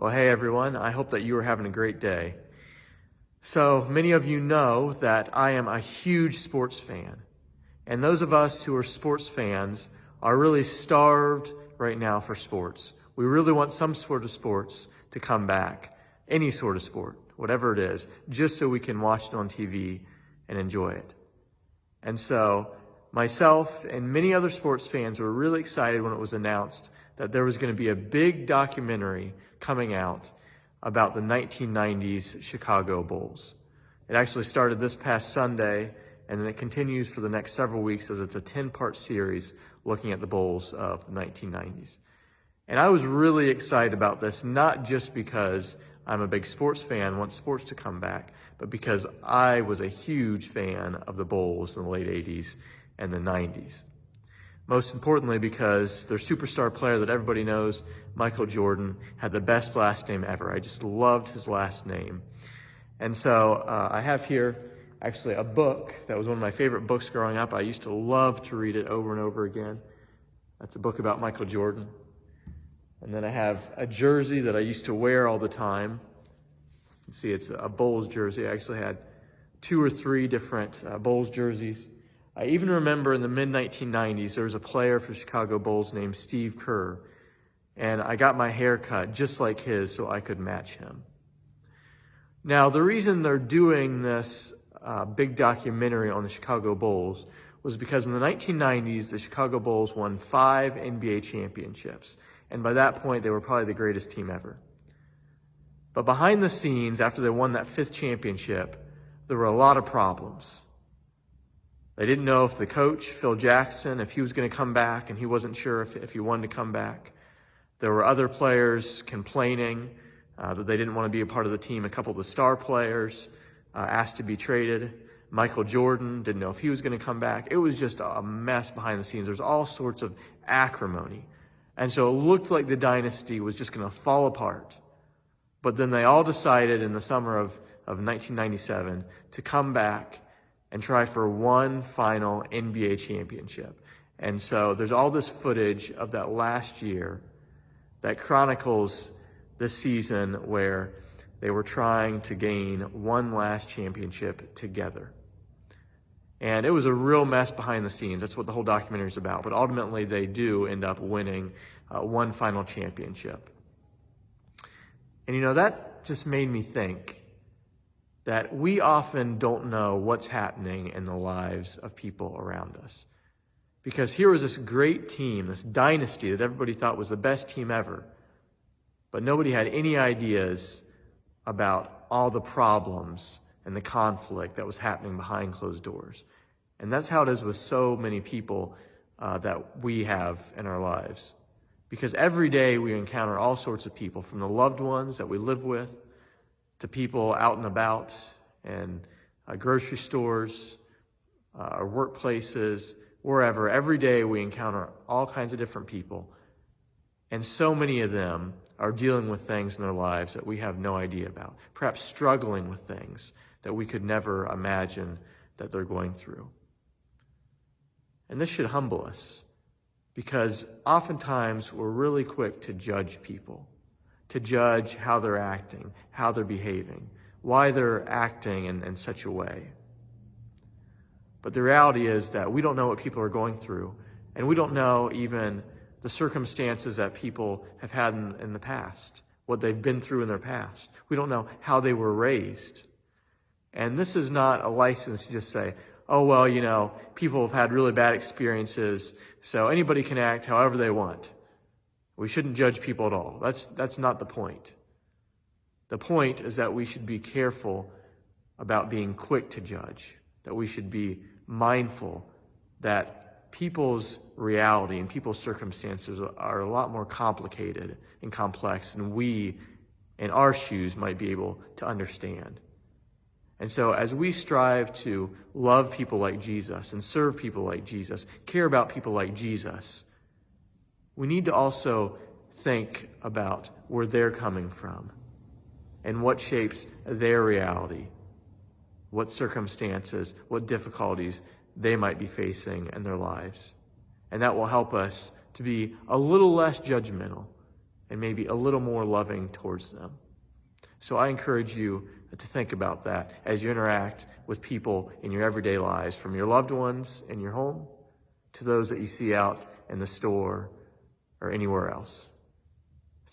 Well, hey everyone, I hope that you are having a great day. So many of you know that I am a huge sports fan. And those of us who are sports fans are really starved right now for sports. We really want some sort of sports to come back, any sort of sport, whatever it is, just so we can watch it on TV and enjoy it. And so myself and many other sports fans were really excited when it was announced that there was going to be a big documentary coming out about the 1990s Chicago Bulls. It actually started this past Sunday, and then it continues for the next several weeks as it's a 10-part series looking at the Bulls of the 1990s. And I was really excited about this, not just because I'm a big sports fan, want sports to come back, but because I was a huge fan of the Bulls in the late 80s and the 90s. Most importantly, because their superstar player that everybody knows, Michael Jordan, had the best last name ever. I just loved his last name. And so I have here actually a book that was one of my favorite books growing up. I used to love to read it over and over again. That's a book about Michael Jordan. And then I have a jersey that I used to wear all the time. You can see it's a Bulls jersey. I actually had 2 or 3 different Bulls jerseys. I even remember in the mid-1990s, there was a player for the Chicago Bulls named Steve Kerr, and I got my hair cut just like his so I could match him. Now, the reason they're doing this big documentary on the Chicago Bulls was because in the 1990s, the Chicago Bulls won 5 NBA championships, and by that point, they were probably the greatest team ever. But behind the scenes, after they won that 5th championship, there were a lot of problems. They didn't know if the coach, Phil Jackson, if he was going to come back, and he wasn't sure if he wanted to come back. There were other players complaining that they didn't want to be a part of the team. A couple of the star players asked to be traded. Michael Jordan didn't know if he was going to come back. It was just a mess behind the scenes. There's all sorts of acrimony. And so it looked like the dynasty was just going to fall apart. But then they all decided in the summer of 1997 to come back and try for one final NBA championship. And so there's all this footage of that last year that chronicles the season where they were trying to gain one last championship together. And it was a real mess behind the scenes. That's what the whole documentary is about. But ultimately, they do end up winning one final championship. And that just made me think that we often don't know what's happening in the lives of people around us. Because here was this great team, this dynasty that everybody thought was the best team ever, but nobody had any ideas about all the problems and the conflict that was happening behind closed doors. And that's how it is with so many people that we have in our lives. Because every day we encounter all sorts of people, from the loved ones that we live with, to people out and about and grocery stores, or workplaces, wherever. Every day we encounter all kinds of different people. And so many of them are dealing with things in their lives that we have no idea about. Perhaps struggling with things that we could never imagine that they're going through. And this should humble us, because oftentimes we're really quick to judge people, to judge how they're acting, how they're behaving, why they're acting in such a way. But the reality is that we don't know what people are going through, and we don't know even the circumstances that people have had in the past, what they've been through in their past. We don't know how they were raised. And this is not a license to just say, oh, well, people have had really bad experiences, so anybody can act however they want. We shouldn't judge people at all. That's not the point. The point is that we should be careful about being quick to judge, that we should be mindful that people's reality and people's circumstances are a lot more complicated and complex than we, in our shoes, might be able to understand. And so as we strive to love people like Jesus and serve people like Jesus, care about people like Jesus, we need to also think about where they're coming from and what shapes their reality, what circumstances, what difficulties they might be facing in their lives. And that will help us to be a little less judgmental and maybe a little more loving towards them. So I encourage you to think about that as you interact with people in your everyday lives, from your loved ones in your home to those that you see out in the store or anywhere else.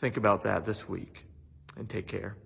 Think about that this week, and take care.